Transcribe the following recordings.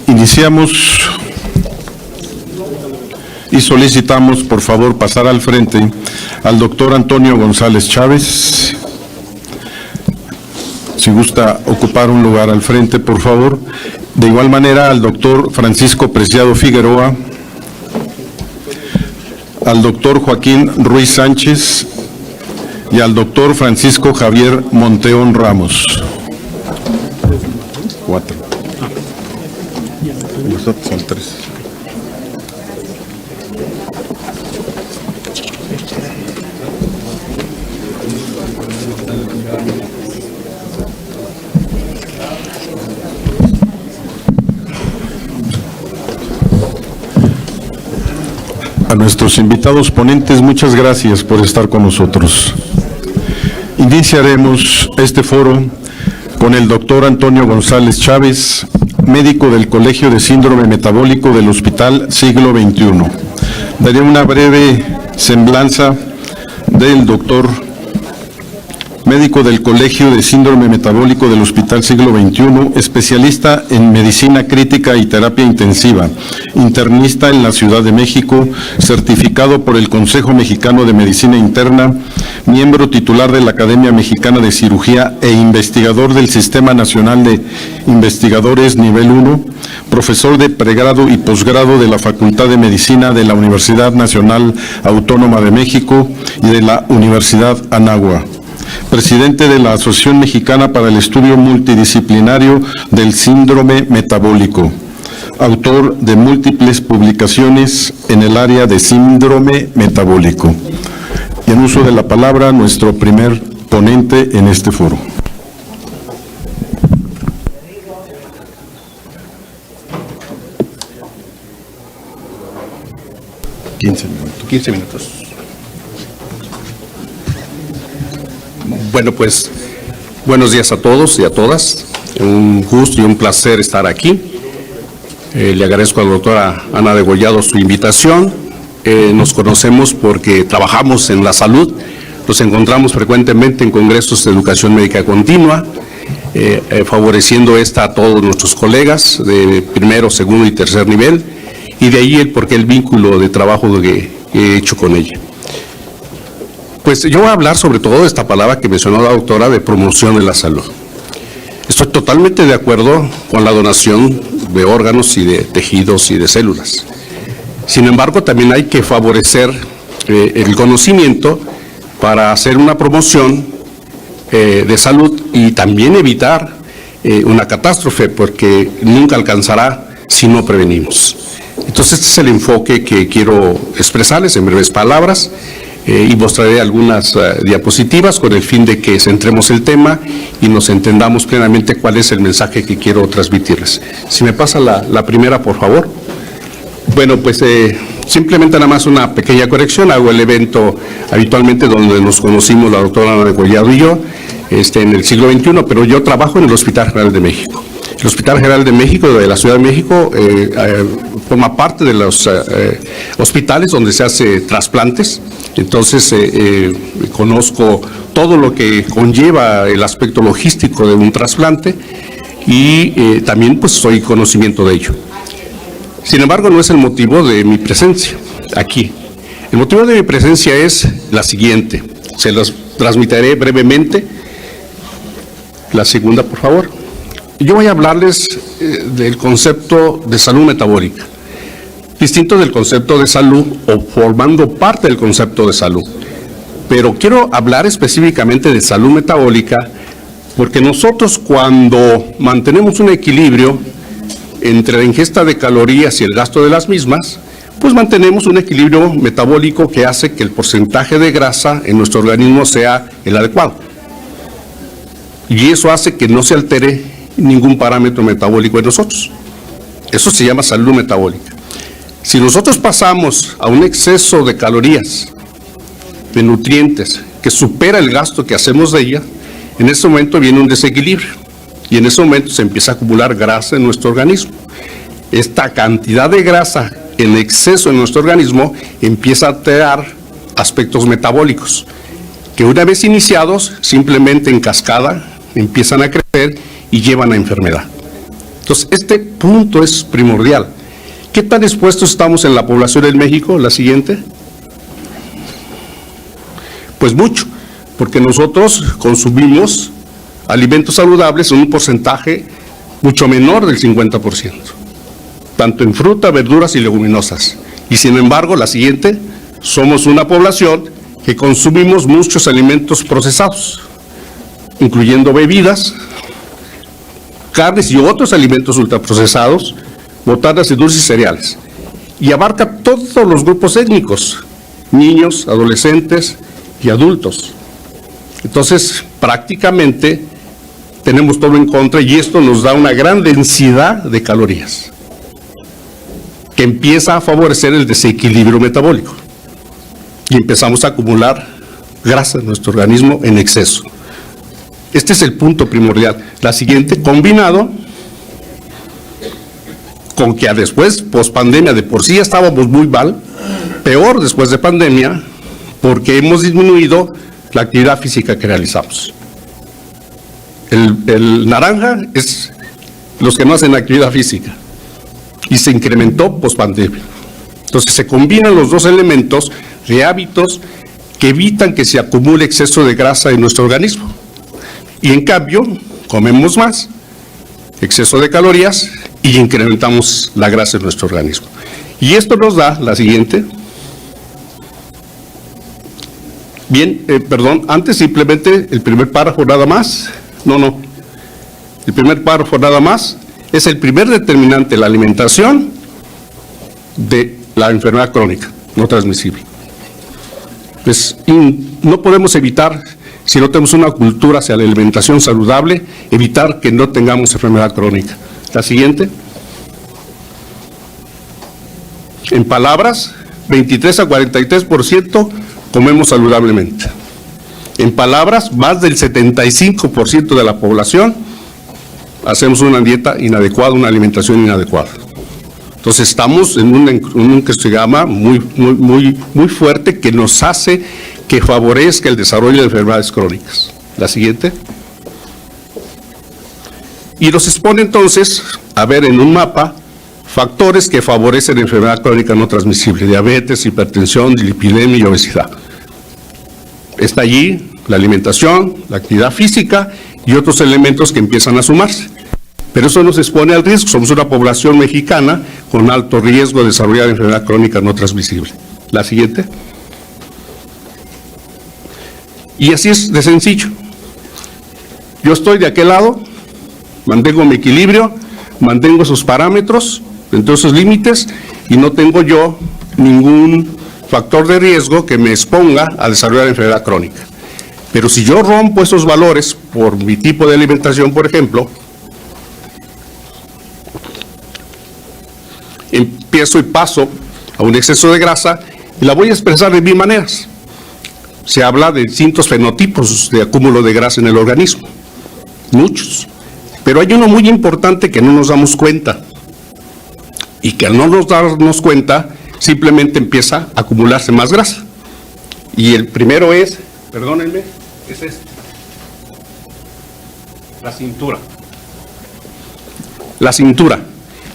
Iniciamos y solicitamos, por favor, pasar al frente al doctor Antonio González Chávez. Si gusta ocupar un lugar al frente, por favor. De igual manera, al doctor Francisco Preciado Figueroa, al doctor Joaquín Ruiz Sánchez y al doctor Francisco Javier Monteón Ramos. 4. Nosotros son 3. A nuestros invitados ponentes, muchas gracias por estar con nosotros. Iniciaremos este foro con el doctor Antonio González Chávez, médico del Colegio de Síndrome Metabólico del Hospital Siglo XXI. Daré una breve semblanza del doctor, médico del Colegio de Síndrome Metabólico del Hospital Siglo XXI, especialista en medicina crítica y terapia intensiva, internista en la Ciudad de México, certificado por el Consejo Mexicano de Medicina Interna, miembro titular de la Academia Mexicana de Cirugía e investigador del Sistema Nacional de Investigadores Nivel 1, profesor de pregrado y posgrado de la Facultad de Medicina de la Universidad Nacional Autónoma de México y de la Universidad Anáhuac. Presidente de la Asociación Mexicana para el Estudio Multidisciplinario del Síndrome Metabólico, autor de múltiples publicaciones en el área de síndrome metabólico. Y en uso de la palabra, nuestro primer ponente en este foro. Quince minutos. Bueno, pues, buenos días a todos y a todas. Un gusto y un placer estar aquí. Le agradezco a la doctora Ana Degollado su invitación. Nos conocemos porque trabajamos en la salud. Nos encontramos frecuentemente en congresos de educación médica continua, favoreciendo a todos nuestros colegas de primero, segundo y tercer nivel. Y de ahí el vínculo de trabajo que he hecho con ella. Pues yo voy a hablar sobre todo de esta palabra que mencionó la doctora de promoción de la salud. Estoy totalmente de acuerdo con la donación de órganos y de tejidos y de células. Sin embargo, también hay que favorecer el conocimiento para hacer una promoción de salud y también evitar una catástrofe, porque nunca alcanzará si no prevenimos. Entonces, este es el enfoque que quiero expresarles en breves palabras. Y mostraré algunas diapositivas con el fin de que centremos el tema y nos entendamos plenamente cuál es el mensaje que quiero transmitirles. Si me pasa la primera, por favor. Bueno, pues simplemente nada más una pequeña corrección. Hago el evento habitualmente donde nos conocimos la doctora Ana Degollado y yo, en el siglo XXI, pero yo trabajo en el Hospital General de México. El Hospital General de México, de la Ciudad de México, forma parte de los hospitales donde se hace trasplantes. Entonces, conozco todo lo que conlleva el aspecto logístico de un trasplante y también pues soy conocimiento de ello. Sin embargo, no es el motivo de mi presencia aquí. El motivo de mi presencia es la siguiente. Se los transmitiré brevemente. La segunda, por favor. Yo voy a hablarles del concepto de salud metabólica, distinto del concepto de salud o formando parte del concepto de salud. Pero quiero hablar específicamente de salud metabólica porque nosotros cuando mantenemos un equilibrio entre la ingesta de calorías y el gasto de las mismas, pues mantenemos un equilibrio metabólico que hace que el porcentaje de grasa en nuestro organismo sea el adecuado. Y eso hace que no se altere ningún parámetro metabólico en nosotros. Eso se llama salud metabólica. Si nosotros pasamos a un exceso de calorías, de nutrientes, que supera el gasto que hacemos de ella, en ese momento viene un desequilibrio y en ese momento se empieza a acumular grasa en nuestro organismo. Esta cantidad de grasa en exceso en nuestro organismo empieza a alterar aspectos metabólicos, que una vez iniciados, simplemente en cascada, empiezan a crecer y llevan a enfermedad. Entonces, este punto es primordial. ¿Qué tan expuestos estamos en la población en México? La siguiente. Pues mucho, porque nosotros consumimos alimentos saludables en un porcentaje mucho menor del 50%, tanto en fruta, verduras y leguminosas. Y sin embargo, la siguiente, somos una población que consumimos muchos alimentos procesados, incluyendo bebidas, carnes y otros alimentos ultraprocesados, botanas y dulces y cereales. Y abarca todos los grupos étnicos, niños, adolescentes y adultos. Entonces, prácticamente tenemos todo en contra y esto nos da una gran densidad de calorías que empieza a favorecer el desequilibrio metabólico y empezamos a acumular grasa en nuestro organismo en exceso. Este es el punto primordial. La siguiente, combinado con que después, pospandemia, de por sí ya estábamos muy mal, peor después de pandemia, porque hemos disminuido la actividad física que realizamos. El naranja es los que no hacen actividad física y se incrementó pospandemia. Entonces se combinan los dos elementos de hábitos que evitan que se acumule exceso de grasa en nuestro organismo. Y en cambio, comemos más, exceso de calorías y incrementamos la grasa en nuestro organismo. Y esto nos da la siguiente. Bien, antes simplemente el primer párrafo nada más. No. El primer párrafo nada más es el primer determinante, la alimentación de la enfermedad crónica no transmisible. Pues no podemos evitar, si no tenemos una cultura hacia la alimentación saludable, evitar que no tengamos enfermedad crónica. La siguiente. En palabras, 23 a 43% comemos saludablemente. En palabras, más del 75% de la población hacemos una dieta inadecuada, una alimentación inadecuada. Entonces estamos en un crucigrama muy fuerte que nos hace que favorezca el desarrollo de enfermedades crónicas. La siguiente. Y nos expone entonces a ver en un mapa factores que favorecen enfermedad crónica no transmisible: diabetes, hipertensión, dislipidemia y obesidad. Está allí la alimentación, la actividad física y otros elementos que empiezan a sumarse. Pero eso nos expone al riesgo. Somos una población mexicana con alto riesgo de desarrollar enfermedad crónica no transmisible. La siguiente. Y así es de sencillo. Yo estoy de aquel lado, mantengo mi equilibrio, mantengo esos parámetros, dentro de esos límites, y no tengo yo ningún factor de riesgo que me exponga a desarrollar enfermedad crónica. Pero si yo rompo esos valores por mi tipo de alimentación, por ejemplo, empiezo y paso a un exceso de grasa y la voy a expresar de mil maneras. Se habla de distintos fenotipos de acúmulo de grasa en el organismo, muchos, pero hay uno muy importante que no nos damos cuenta y que al no nos darnos cuenta simplemente empieza a acumularse más grasa. Y el primero es, perdónenme, es este, la cintura. La cintura.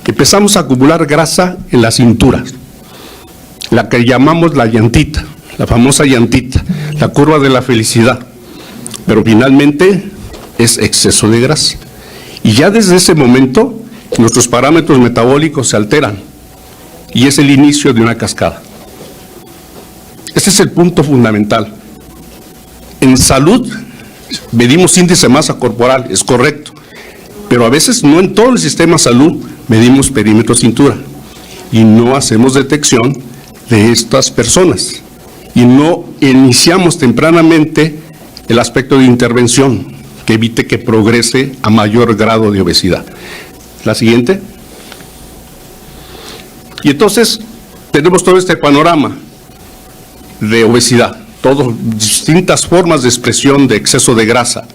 Empezamos a acumular grasa en la cintura, la que llamamos la llantita, la famosa llantita, la curva de la felicidad, pero finalmente es exceso de grasa. Y ya desde ese momento nuestros parámetros metabólicos se alteran y es el inicio de una cascada. Este es el punto fundamental. En salud medimos índice de masa corporal, es correcto, pero a veces no en todo el sistema de salud medimos perímetro cintura y no hacemos detección de estas personas y no iniciamos tempranamente el aspecto de intervención que evite que progrese a mayor grado de obesidad. La siguiente. Y entonces tenemos todo este panorama de obesidad, todas distintas formas de expresión de exceso de grasa,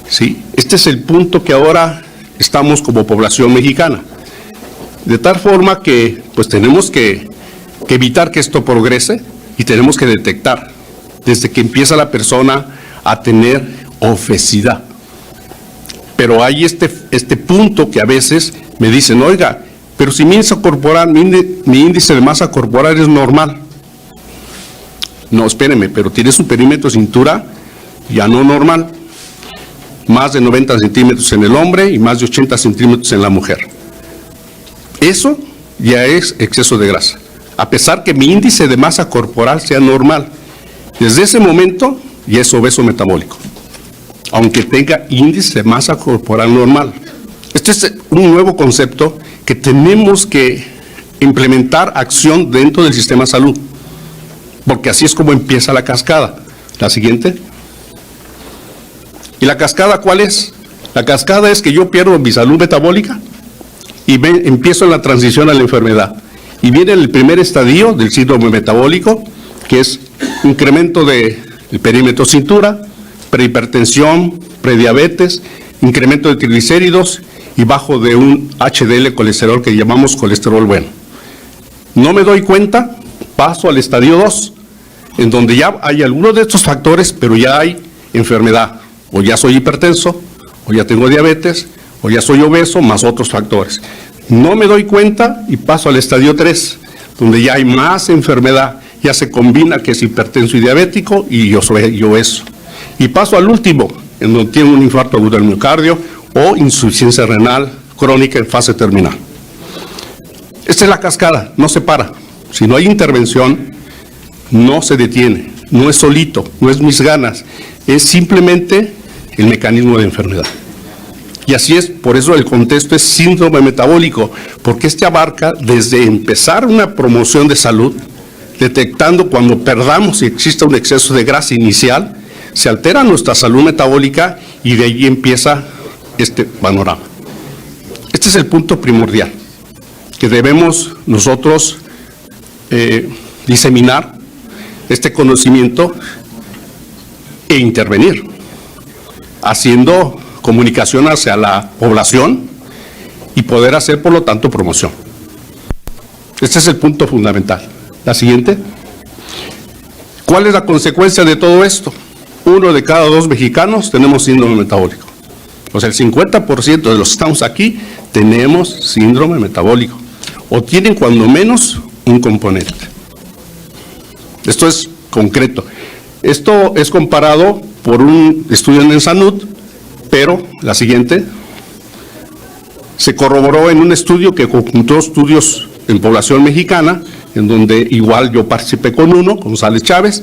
¿sí? Este es el punto que ahora estamos como población mexicana. De tal forma que pues tenemos que evitar que esto progrese y tenemos que detectar desde que empieza la persona a tener obesidad. Pero hay este punto que a veces me dicen, oiga, pero si mi índice de masa corporal es normal. No, espérenme, pero tienes un perímetro de cintura ya no normal. Más de 90 centímetros en el hombre y más de 80 centímetros en la mujer. Eso ya es exceso de grasa, a pesar que mi índice de masa corporal sea normal. Desde ese momento ya es obeso metabólico, aunque tenga índice de masa corporal normal. Este es un nuevo concepto que tenemos que implementar acción dentro del sistema de salud, porque así es como empieza la cascada. La siguiente. ¿Y la cascada cuál es? La cascada es que yo pierdo mi salud metabólica y empiezo en la transición a la enfermedad. Y viene el primer estadio del síndrome metabólico, que es incremento del perímetro cintura, prehipertensión, prediabetes, incremento de triglicéridos y bajo de un HDL colesterol que llamamos colesterol bueno. No me doy cuenta, paso al estadio 2, en donde ya hay algunos de estos factores, pero ya hay enfermedad. O ya soy hipertenso, o ya tengo diabetes, o ya soy obeso, más otros factores. No me doy cuenta y paso al estadio 3, donde ya hay más enfermedad. Ya se combina que es hipertenso y diabético y yo soy obeso. Y paso al último, en donde tiene un infarto agudo del miocardio o insuficiencia renal crónica en fase terminal. Esta es la cascada, no se para. Si no hay intervención, no se detiene. No es solito, no es mis ganas, es simplemente el mecanismo de enfermedad. Y así es, por eso el contexto es síndrome metabólico, porque este abarca desde empezar una promoción de salud, detectando cuando perdamos si existe un exceso de grasa inicial, se altera nuestra salud metabólica y de ahí empieza este panorama. Este es el punto primordial que debemos nosotros diseminar este conocimiento e intervenir, haciendo comunicación hacia la población y poder hacer, por lo tanto, promoción. Este es el punto fundamental. La siguiente. ¿Cuál es la consecuencia de todo esto? 1 de cada 2 mexicanos tenemos síndrome metabólico. O sea, el 50% de los que estamos aquí tenemos síndrome metabólico. O tienen cuando menos un componente. Esto es concreto. Esto es comparado por un estudio en Ensanud, pero la siguiente se corroboró en un estudio que conjuntó estudios en población mexicana, en donde igual yo participé con uno, González Chávez,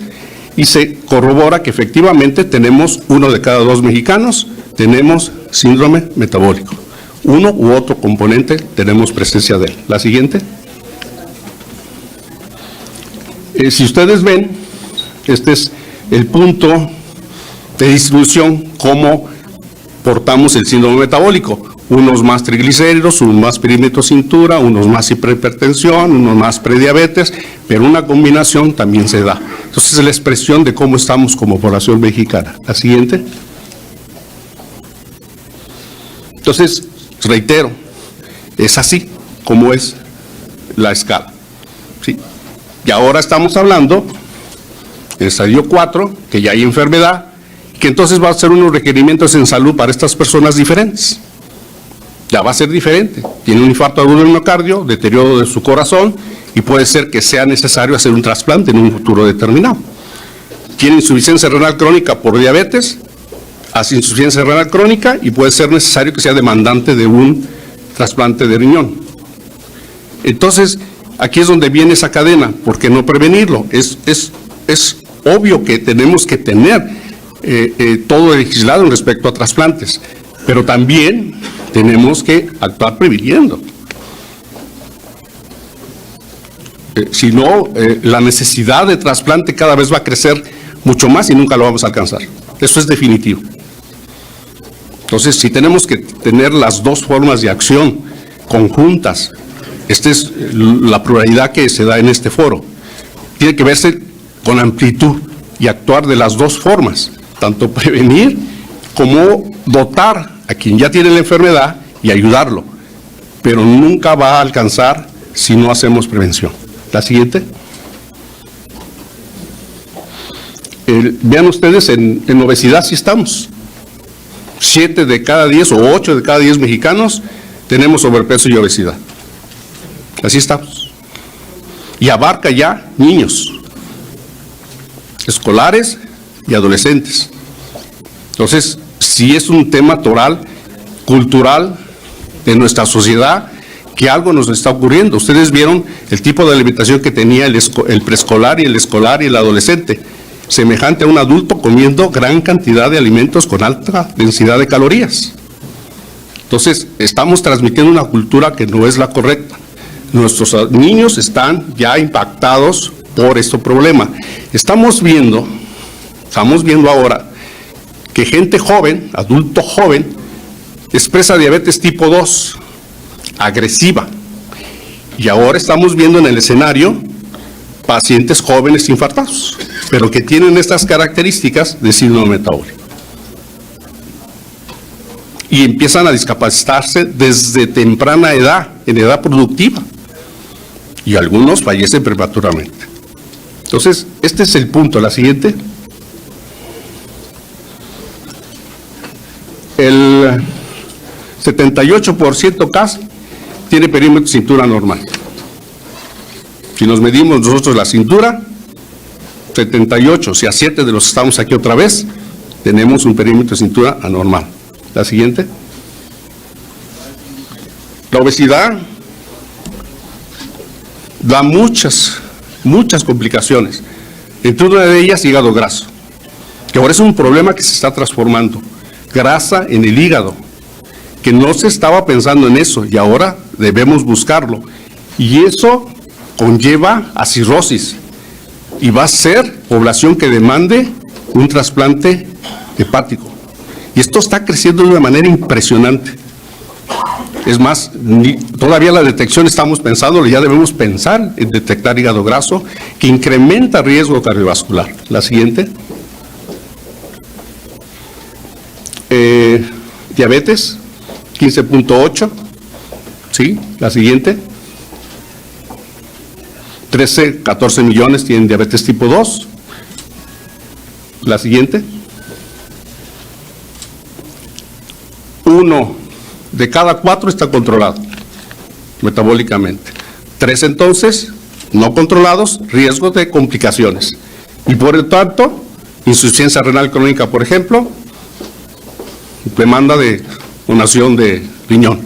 y se corrobora que efectivamente tenemos 1 de cada 2 mexicanos, tenemos síndrome metabólico. Uno u otro componente tenemos presencia de él. La siguiente. Si ustedes ven, este es el punto de distribución, cómo portamos el síndrome metabólico. Unos más triglicéridos, unos más perímetro cintura, unos más hipertensión, unos más prediabetes, pero una combinación también se da. Entonces es la expresión de cómo estamos como población mexicana. La siguiente. Entonces, reitero, es así como es la escala, ¿sí? Y ahora estamos hablando, en el estadio 4, que ya hay enfermedad, que entonces va a ser unos requerimientos en salud para estas personas diferentes. Ya va a ser diferente. Tiene un infarto agudo del miocardio, deterioro de su corazón, y puede ser que sea necesario hacer un trasplante en un futuro determinado. Tiene insuficiencia renal crónica por diabetes, hace insuficiencia renal crónica, y puede ser necesario que sea demandante de un trasplante de riñón. Entonces, aquí es donde viene esa cadena. ¿Por qué no prevenirlo? Es obvio que tenemos que tener todo legislado en respecto a trasplantes, pero también tenemos que actuar previniendo. Si no, la necesidad de trasplante cada vez va a crecer mucho más y nunca lo vamos a alcanzar. Eso es definitivo. Entonces, si tenemos que tener las dos formas de acción conjuntas, esta es la pluralidad que se da en este foro. Tiene que verse con amplitud y actuar de las dos formas, tanto prevenir como dotar a quien ya tiene la enfermedad y ayudarlo, pero nunca va a alcanzar si no hacemos prevención. La siguiente. Vean ustedes, en obesidad sí estamos. 7 de cada 10 o 8 de cada 10 mexicanos tenemos sobrepeso y obesidad. Así estamos. Y abarca ya niños, escolares y adolescentes. Entonces, sí es un tema toral, cultural de nuestra sociedad, que algo nos está ocurriendo. Ustedes vieron el tipo de alimentación que tenía el preescolar y el escolar y el adolescente, semejante a un adulto comiendo gran cantidad de alimentos con alta densidad de calorías. Entonces, estamos transmitiendo una cultura que no es la correcta. Nuestros niños están ya impactados por este problema. Estamos viendo ahora que gente joven, adulto joven, expresa diabetes tipo 2, agresiva. Y ahora estamos viendo en el escenario pacientes jóvenes infartados, pero que tienen estas características de síndrome metabólico. Y empiezan a discapacitarse desde temprana edad, en edad productiva. Y algunos fallecen prematuramente. Entonces, este es el punto. La siguiente. El 78% casi tiene perímetro de cintura normal. Si nos medimos nosotros la cintura, 78, si a 7 de los que estamos aquí otra vez, tenemos un perímetro de cintura anormal. La siguiente. La obesidad da muchas complicaciones. Entre una de ellas, hígado graso, que ahora es un problema que se está transformando. Grasa en el hígado, que no se estaba pensando en eso y ahora debemos buscarlo. Y eso conlleva a cirrosis y va a ser población que demande un trasplante hepático. Y esto está creciendo de una manera impresionante. Es más, todavía la detección estamos pensándolo, ya debemos pensar en detectar hígado graso, que incrementa riesgo cardiovascular. La siguiente. Diabetes, 15.8. ¿Sí? La siguiente. 14 millones tienen diabetes tipo 2. La siguiente. 1 de cada 4 está controlado metabólicamente. 3 entonces, no controlados, riesgo de complicaciones. Y por lo tanto, insuficiencia renal crónica, por ejemplo, demanda de donación de riñón.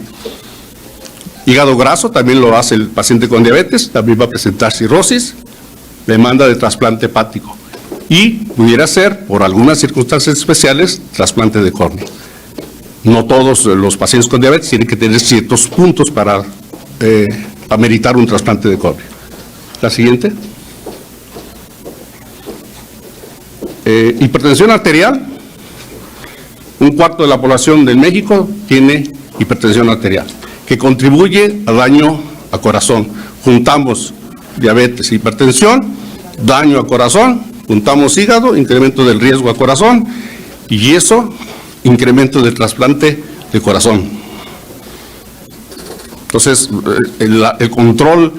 Hígado graso también lo hace el paciente con diabetes, también va a presentar cirrosis, demanda de trasplante hepático. Y pudiera ser, por algunas circunstancias especiales, trasplante de córnea. No todos los pacientes con diabetes tienen que tener ciertos puntos para ameritar un trasplante de córnea. La siguiente. Hipertensión arterial. 1/4 de la población de México tiene hipertensión arterial, que contribuye a daño a corazón. Juntamos diabetes, hipertensión, daño a corazón, juntamos hígado, incremento del riesgo a corazón, y eso, incremento del trasplante de corazón. Entonces, el control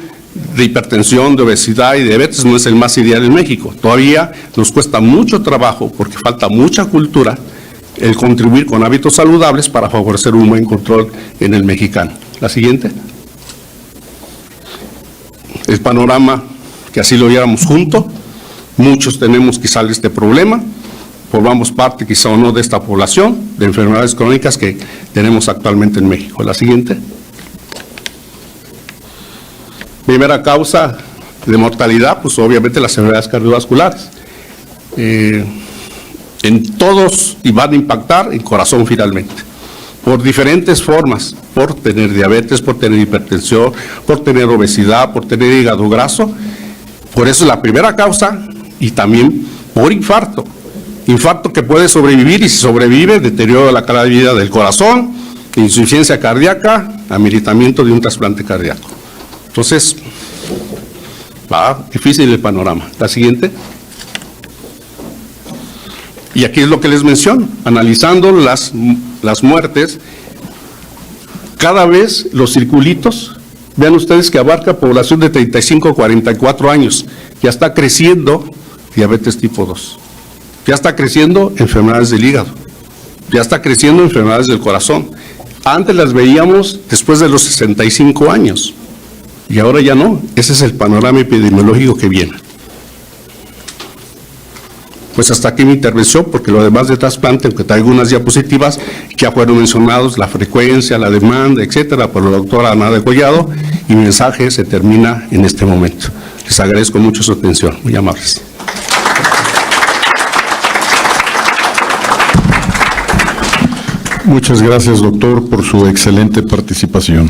de hipertensión, de obesidad y diabetes no es el más ideal en México. Todavía nos cuesta mucho trabajo, porque falta mucha cultura, el contribuir con hábitos saludables para favorecer un buen control en el mexicano. La siguiente. El panorama, que así lo viéramos junto. Muchos tenemos quizá este problema, formamos parte quizá o no de esta población de enfermedades crónicas que tenemos actualmente en México. La siguiente. Primera causa de mortalidad, pues obviamente las enfermedades cardiovasculares. En todos, y van a impactar en corazón finalmente, por diferentes formas, por tener diabetes, por tener hipertensión, por tener obesidad, por tener hígado graso. Por eso es la primera causa, y también por infarto. Infarto que puede sobrevivir, y si sobrevive, deterioro de la calidad de vida del corazón, insuficiencia cardíaca, ameritamiento de un trasplante cardíaco. Entonces, va difícil el panorama. La siguiente. Y aquí es lo que les menciono, analizando las muertes, cada vez los circulitos, vean ustedes que abarca población de 35 a 44 años, ya está creciendo diabetes tipo 2, ya está creciendo enfermedades del hígado, ya está creciendo enfermedades del corazón, Antes las veíamos después de los 65 años y ahora ya no. Ese es el panorama epidemiológico que viene. Pues hasta aquí mi intervención, porque lo demás de trasplante, aunque traigo unas diapositivas que ya fueron mencionados, la frecuencia, la demanda, etcétera, por la doctora Ana Degollado, y mi mensaje se termina en este momento. Les agradezco mucho su atención. Muy amables. Muchas gracias, doctor, por su excelente participación.